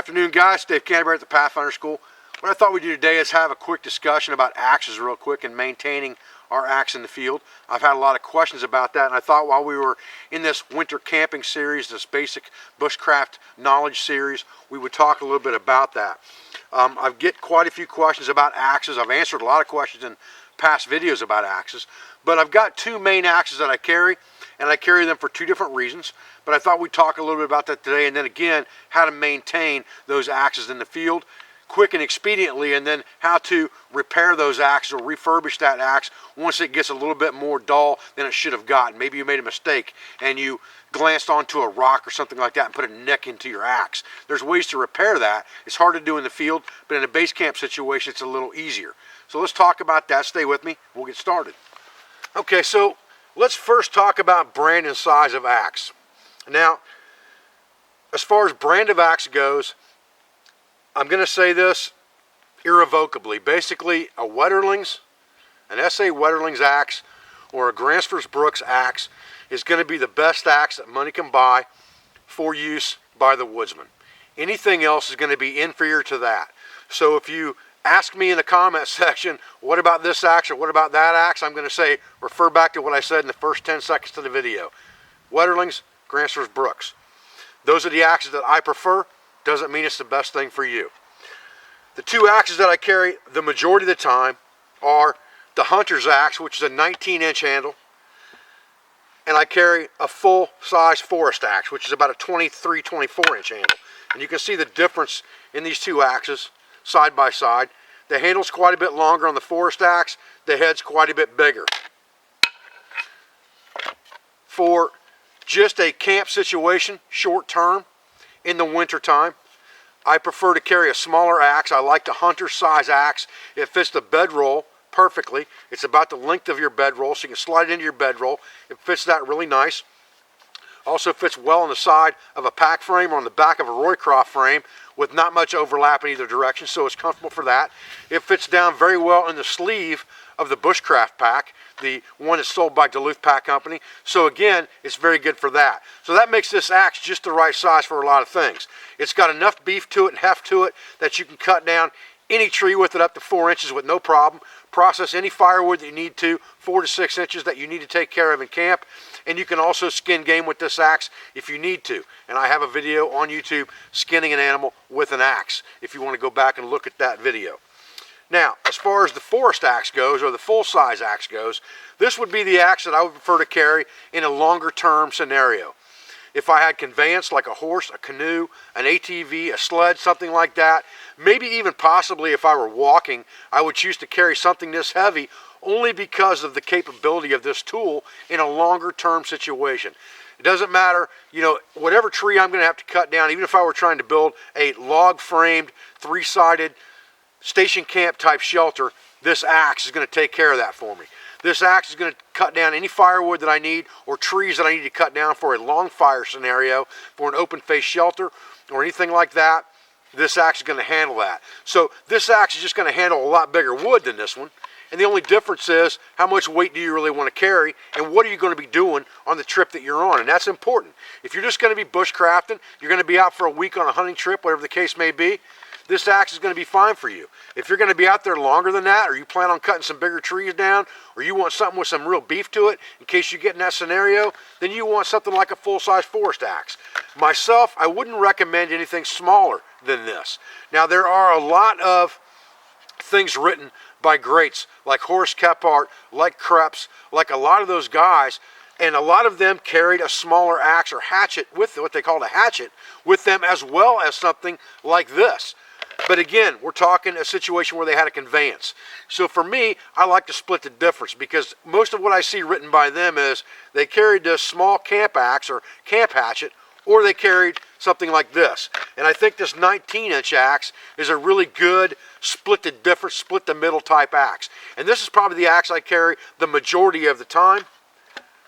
afternoon, guys. Dave Canterbury at the Pathfinder School. What I thought we'd do today is have a quick discussion about axes real quick and maintaining our axe in the field. I've had a lot of questions about that, and I thought while we were in this winter camping series, this basic bushcraft knowledge series, we would talk a little bit about that. I get quite a few questions about axes. I've answered a lot of questions in past videos about axes, but I've got two main axes that I carry, and I carry them for two different reasons. But I thought we'd talk a little bit about that today, and then again, how to maintain those axes in the field quick and expediently, and then how to repair those axes or refurbish that axe once it gets a little bit more dull than it should have gotten. Maybe you made a mistake and you glanced onto a rock or something like that and put a nick into your axe. There's ways to repair that. It's hard to do in the field, but in a base camp situation, it's a little easier. So let's talk about that. Stay with me. We'll get started. Okay, so let's first talk about brand and size of axe. Now, as far as brand of axe goes, I'm going to say this irrevocably. Basically, a Wetterlings, an SA Wetterlings axe, or a Gransfors Brooks axe is going to be the best axe that money can buy for use by the woodsman. Anything else is going to be inferior to that. So if you ask me in the comment section, what about this axe or what about that axe, I'm going to say, refer back to what I said in the first 10 seconds of the video. Wetterlings, Gransfors Brooks. Those are the axes that I prefer. Doesn't mean it's the best thing for you. The two axes that I carry the majority of the time are the Hunter's axe, which is a 19-inch handle, and I carry a full-size Forest axe, which is about a 23, 24-inch handle. And you can see the difference in these two axes side by side. The handle's quite a bit longer on the Forest axe. The head's quite a bit bigger. For just a camp situation, short term, in the winter time, I prefer to carry a smaller axe. I like the Hunter size axe. It fits the bedroll perfectly. It's about the length of your bedroll, so you can slide it into your bedroll. It fits that really nice. Also fits well on the side of a pack frame or on the back of a Roycroft frame with not much overlap in either direction, so it's comfortable for that. It fits down very well in the sleeve of the Bushcraft pack, the one that's sold by Duluth Pack Company. So again, it's very good for that. So that makes this axe just the right size for a lot of things. It's got enough beef to it and heft to it that you can cut down any tree with it up to 4 inches with no problem. Process any firewood that you need to, 4 to 6 inches that you need to take care of in camp. And you can also skin game with this axe if you need to. And I have a video on YouTube skinning an animal with an axe if you want to go back and look at that video. Now, as far as the Forest axe goes, or the full-size axe goes, this would be the axe that I would prefer to carry in a longer-term scenario. If I had conveyance like a horse, a canoe, an ATV, a sled, something like that, maybe even possibly if I were walking, I would choose to carry something this heavy only because of the capability of this tool in a longer-term situation. It doesn't matter, whatever tree I'm going to have to cut down, even if I were trying to build a log-framed, three-sided, station camp type shelter, this axe is going to take care of that for me. This axe is going to cut down any firewood that I need or trees that I need to cut down for a long fire scenario, for an open face shelter or anything like that. This axe is going to handle that. So this axe is just going to handle a lot bigger wood than this one. And the only difference is how much weight do you really want to carry and what are you going to be doing on the trip that you're on. And that's important. If you're just going to be bushcrafting, you're going to be out for a week on a hunting trip, whatever the case may be, this axe is going to be fine for you. If you're going to be out there longer than that, or you plan on cutting some bigger trees down, or you want something with some real beef to it in case you get in that scenario, then you want something like a full-size Forest axe. Myself, I wouldn't recommend anything smaller than this. Now, there are a lot of things written by greats like Horace Kephart, like Krebs, like a lot of those guys, and a lot of them carried a smaller axe or hatchet with what they called a hatchet with them, as well as something like this. But again, we're talking a situation where they had a conveyance. So for me, I like to split the difference because most of what I see written by them is they carried this small camp axe or camp hatchet, or they carried something like this. And I think this 19-inch axe is a really good split the difference, split the middle type axe. And this is probably the axe I carry the majority of the time.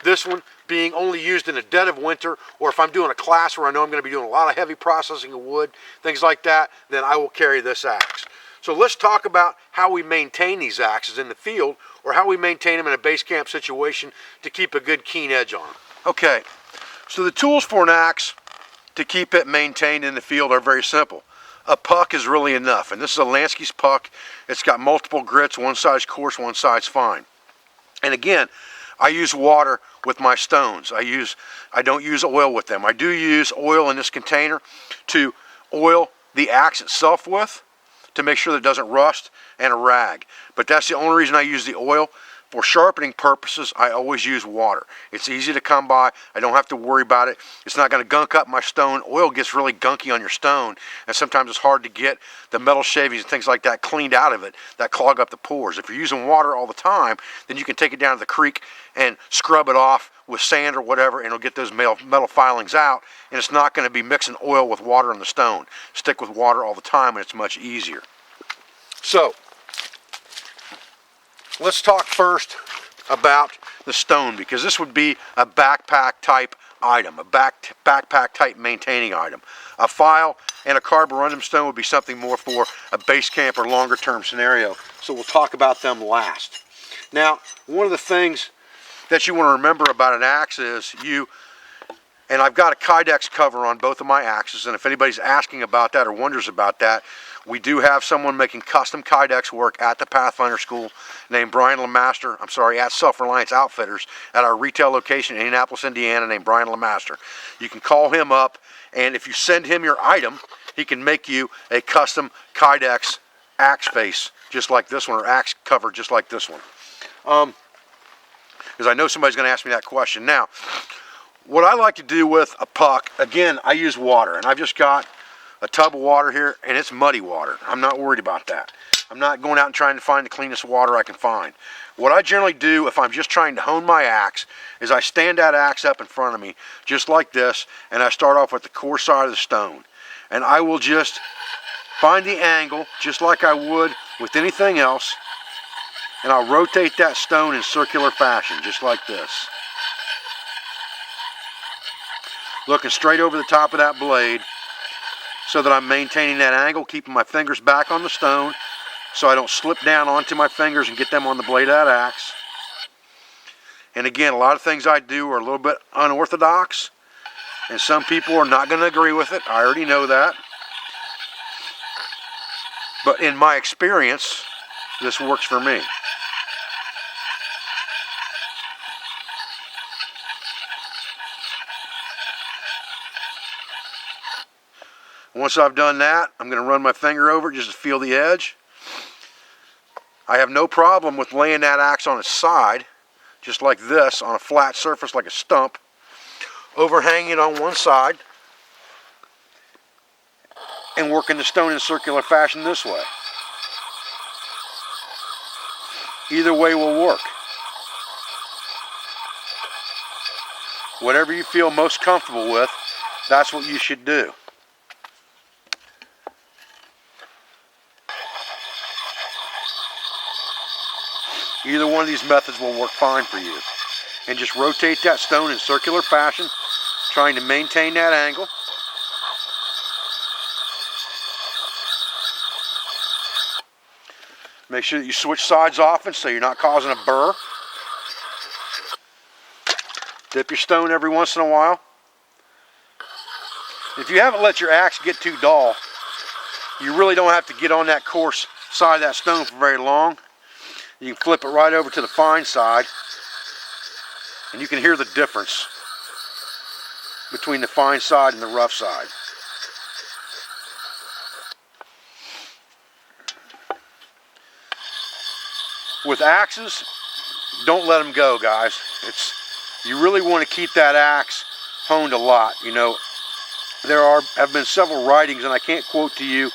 This one being only used in the dead of winter, or if I'm doing a class where I know I'm going to be doing a lot of heavy processing of wood, things like that, then I will carry this axe. So let's talk about how we maintain these axes in the field, or how we maintain them in a base camp situation to keep a good keen edge on them. Okay, so the tools for an axe to keep it maintained in the field are very simple. a puck is really enough. And this is a Lansky's puck. It's got multiple grits, one side's coarse, one side's fine. And again, I use water with my stones. I don't use oil with them. I do use oil in this container to oil the axe itself with, to make sure that it doesn't rust, and a rag. But that's the only reason I use the oil. For sharpening purposes, I always use water. It's easy to come by. I don't have to worry about it. It's not going to gunk up my stone. Oil gets really gunky on your stone, and sometimes it's hard to get the metal shavings and things like that cleaned out of it that clog up the pores. If you're using water all the time, then you can take it down to the creek and scrub it off with sand or whatever, and it'll get those metal filings out, and it's not going to be mixing oil with water on the stone. Stick with water all the time, and it's much easier. So, let's talk first about the stone, because this would be a backpack type item, a backpack type maintaining item. A file and a carborundum stone would be something more for a base camp or longer term scenario, so we'll talk about them last. Now, one of the things that you want to remember about an axe is and I've got a Kydex cover on both of my axes, and if anybody's asking about that or wonders about that, we do have someone making custom Kydex work at the Pathfinder school named Brian LeMaster, at Self-Reliance Outfitters at our retail location in Indianapolis, Indiana, named Brian LeMaster. You can call him up, and if you send him your item, he can make you a custom Kydex axe face just like this one, or axe cover just like this one. Because I know somebody's going to ask me that question. Now, what I like to do with a puck, again, I use water, and I've just got a tub of water here, and it's muddy water. I'm not worried about that. I'm not going out and trying to find the cleanest water I can find. What I generally do if I'm just trying to hone my axe is I stand that axe up in front of me just like this, and I start off with the coarse side of the stone. And I will just find the angle just like I would with anything else, and I'll rotate that stone in circular fashion just like this. Looking straight over the top of that blade so that I'm maintaining that angle, keeping my fingers back on the stone so I don't slip down onto my fingers and get them on the blade of that axe. And again, a lot of things I do are a little bit unorthodox, and some people are not going to agree with it. I already know that. But in my experience, this works for me. Once I've done that, I'm going to run my finger over it just to feel the edge. I have no problem with laying that axe on its side, just like this, on a flat surface like a stump, overhanging it on one side, and working the stone in circular fashion this way. Either way will work. Whatever you feel most comfortable with, that's what you should do. Either one of these methods will work fine for you. And just rotate that stone in circular fashion, trying to maintain that angle. Make sure that you switch sides often so you're not causing a burr. Dip your stone every once in a while. If you haven't let your axe get too dull, you really don't have to get on that coarse side of that stone for very long. You can flip it right over to the fine side, and you can hear the difference between the fine side and the rough side. With axes, don't let them go, guys. You really want to keep that axe honed a lot. You know, there have been several writings, and I can't quote to you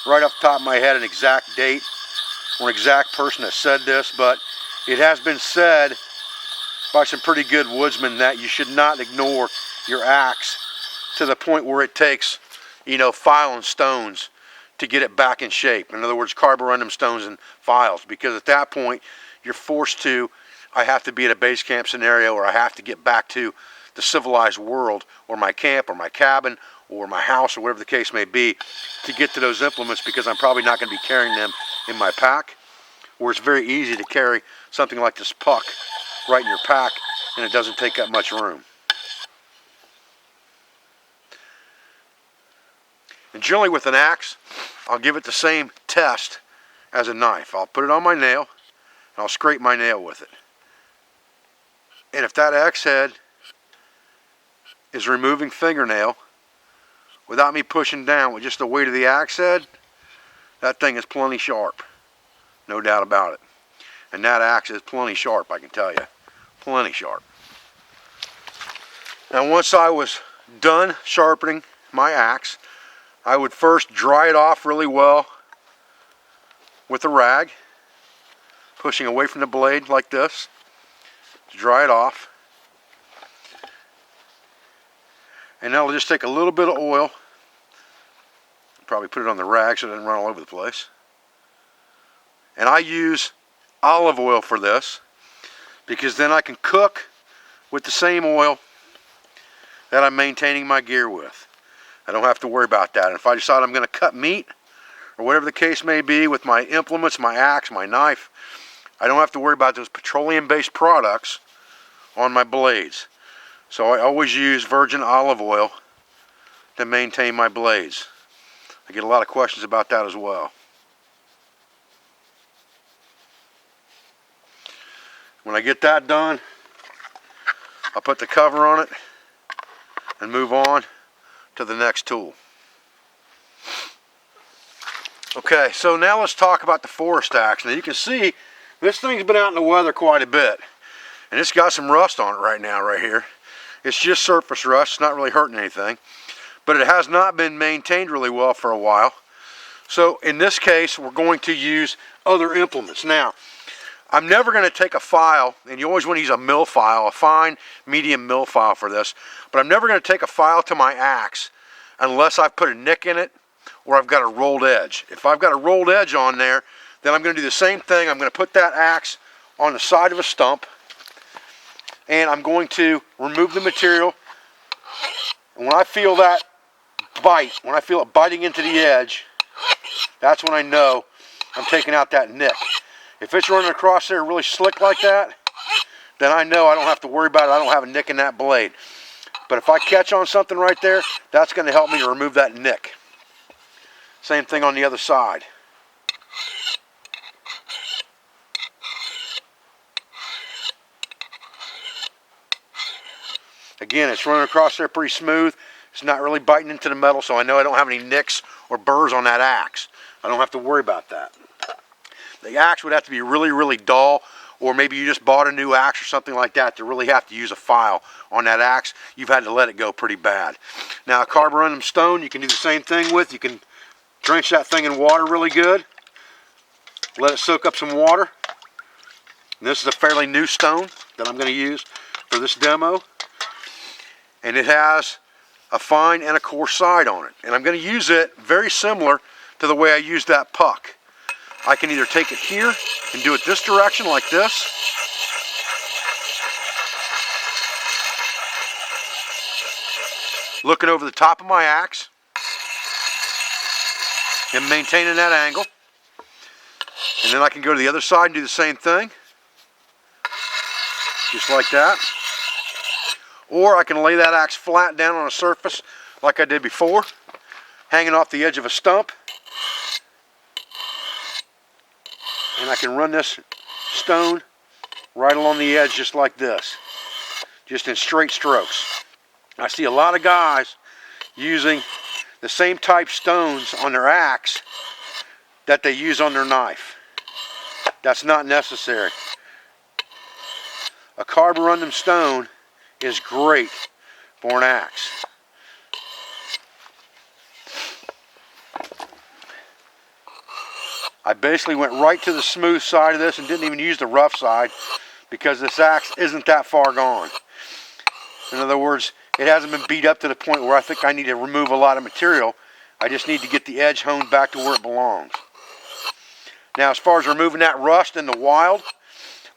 right off the top of my head an exact date or an exact person that said this, but it has been said by some pretty good woodsmen that you should not ignore your axe to the point where it takes, filing stones to get it back in shape. In other words, carborundum stones and files, because at that point you're forced to, I have to be at a base camp scenario, or I have to get back to the civilized world, or my camp, or my cabin, or my house, or whatever the case may be, to get to those implements, because I'm probably not going to be carrying them in my pack, where it's very easy to carry something like this puck right in your pack, and it doesn't take up much room. And generally with an axe, I'll give it the same test as a knife. I'll put it on my nail, and I'll scrape my nail with it. And if that axe head is removing fingernail without me pushing down with just the weight of the axe head, that thing is plenty sharp. No doubt about it. And that axe is plenty sharp, I can tell you. Plenty sharp. Now once I was done sharpening my axe, I would first dry it off really well with a rag, pushing away from the blade like this to dry it off. And now I'll just take a little bit of oil, probably put it on the rag so it doesn't run all over the place. And I use olive oil for this because then I can cook with the same oil that I'm maintaining my gear with. I don't have to worry about that. And if I decide I'm going to cut meat or whatever the case may be with my implements, my axe, my knife, I don't have to worry about those petroleum-based products on my blades. So I always use virgin olive oil to maintain my blades. I get a lot of questions about that as well. When I get that done, I'll put the cover on it and move on to the next tool. Okay, so now let's talk about the forest axe. Now you can see this thing's been out in the weather quite a bit, and it's got some rust on it right now, right here. It's just surface rust, it's not really hurting anything, but it has not been maintained really well for a while. So in this case, we're going to use other implements. Now, I'm never going to take a file, and you always want to use a mill file, a fine, medium mill file for this, but I'm never going to take a file to my axe unless I've put a nick in it or I've got a rolled edge. If I've got a rolled edge on there, then I'm going to do the same thing. I'm going to put that axe on the side of a stump, and I'm going to remove the material. And when I feel that bite, when I feel it biting into the edge, that's when I know I'm taking out that nick. If it's running across there really slick like that, then I know I don't have to worry about it. I don't have a nick in that blade. But if I catch on something right there, that's going to help me to remove that nick. Same thing on the other side. Again, it's running across there pretty smooth. It's not really biting into the metal, so I know I don't have any nicks or burrs on that axe. I don't have to worry about that. The axe would have to be really, really dull, or maybe you just bought a new axe or something like that to really have to use a file on that axe. You've had to let it go pretty bad. Now, a carborundum stone, you can do the same thing with. You can drench that thing in water really good. Let it soak up some water. And this is a fairly new stone that I'm going to use for this demo. And it has a fine and a coarse side on it. And I'm going to use it very similar to the way I used that puck. I can either take it here and do it this direction like this, looking over the top of my axe and maintaining that angle. And then I can go to the other side and do the same thing, just like that. Or I can lay that axe flat down on a surface like I did before, hanging off the edge of a stump. And I can run this stone right along the edge just like this, just in straight strokes. I see a lot of guys using the same type stones on their axe that they use on their knife. That's not necessary. A carborundum stone is great for an axe. I basically went right to the smooth side of this and didn't even use the rough side because this axe isn't that far gone. In other words, it hasn't been beat up to the point where I think I need to remove a lot of material. I just need to get the edge honed back to where it belongs. Now, as far as removing that rust in the wild,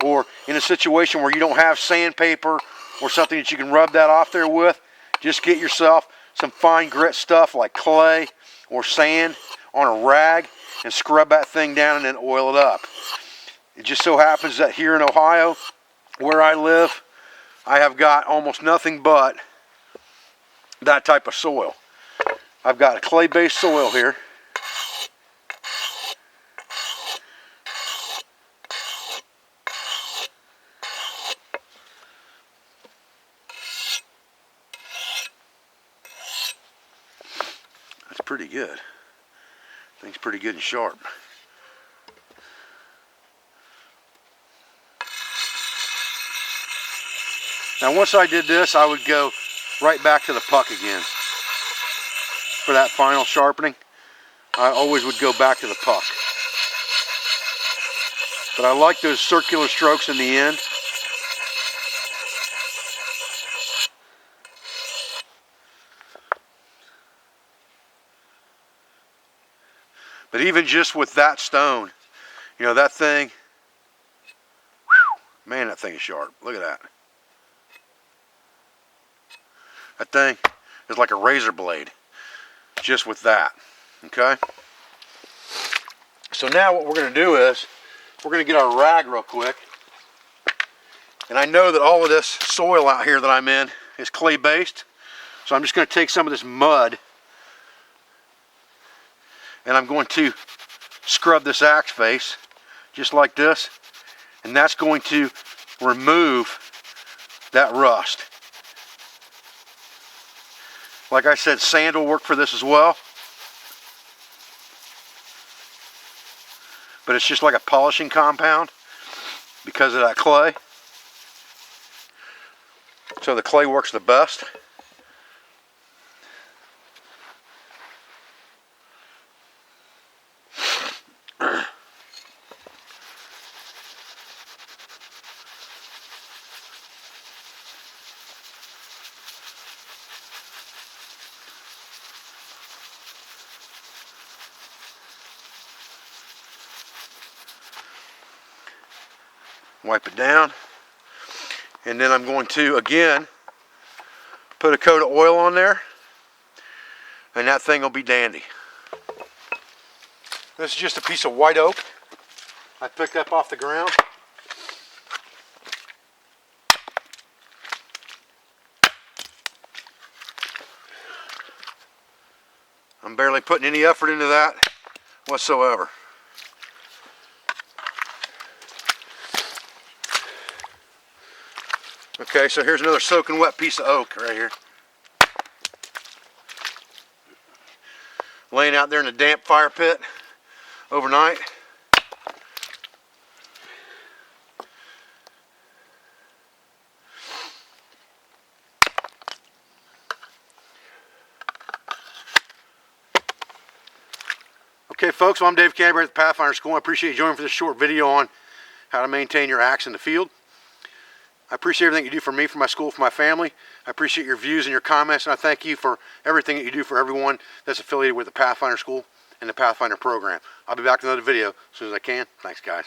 or in a situation where you don't have sandpaper or something that you can rub that off there with, just get yourself some fine grit stuff like clay or sand on a rag and scrub that thing down and then oil it up. It just so happens that here in Ohio, where I live, I have got almost nothing but that type of soil. I've got a clay-based soil here, pretty good. Thing's pretty good and sharp. Now once I did this, I would go right back to the puck again. For that final sharpening, I always would go back to the puck. But I like those circular strokes in the end. But even just with that stone, you know, that thing, whew, man, that thing is sharp. Look at that. That thing is like a razor blade, just with that, okay? So now what we're gonna do is, we're gonna get our rag real quick. And I know that all of this soil out here that I'm in is clay based. So I'm just gonna take some of this mud and I'm going to scrub this axe face just like this, and that's going to remove that rust. Like I said, sand will work for this as well, but it's just like a polishing compound because of that clay. So the clay works the best. Wipe it down, and then I'm going to again put a coat of oil on there, and that thing will be dandy. This is just a piece of white oak I picked up off the ground. I'm barely putting any effort into that whatsoever. Okay, so here's another soaking wet piece of oak right here. Laying out there in a damp fire pit overnight. Okay folks, well, I'm Dave Canterbury at the Pathfinder School. I appreciate you joining for this short video on how to maintain your axe in the field. I appreciate everything you do for me, for my school, for my family. I appreciate your views and your comments, and I thank you for everything that you do for everyone that's affiliated with the Pathfinder School and the Pathfinder program. I'll be back with another video as soon as I can. Thanks, guys.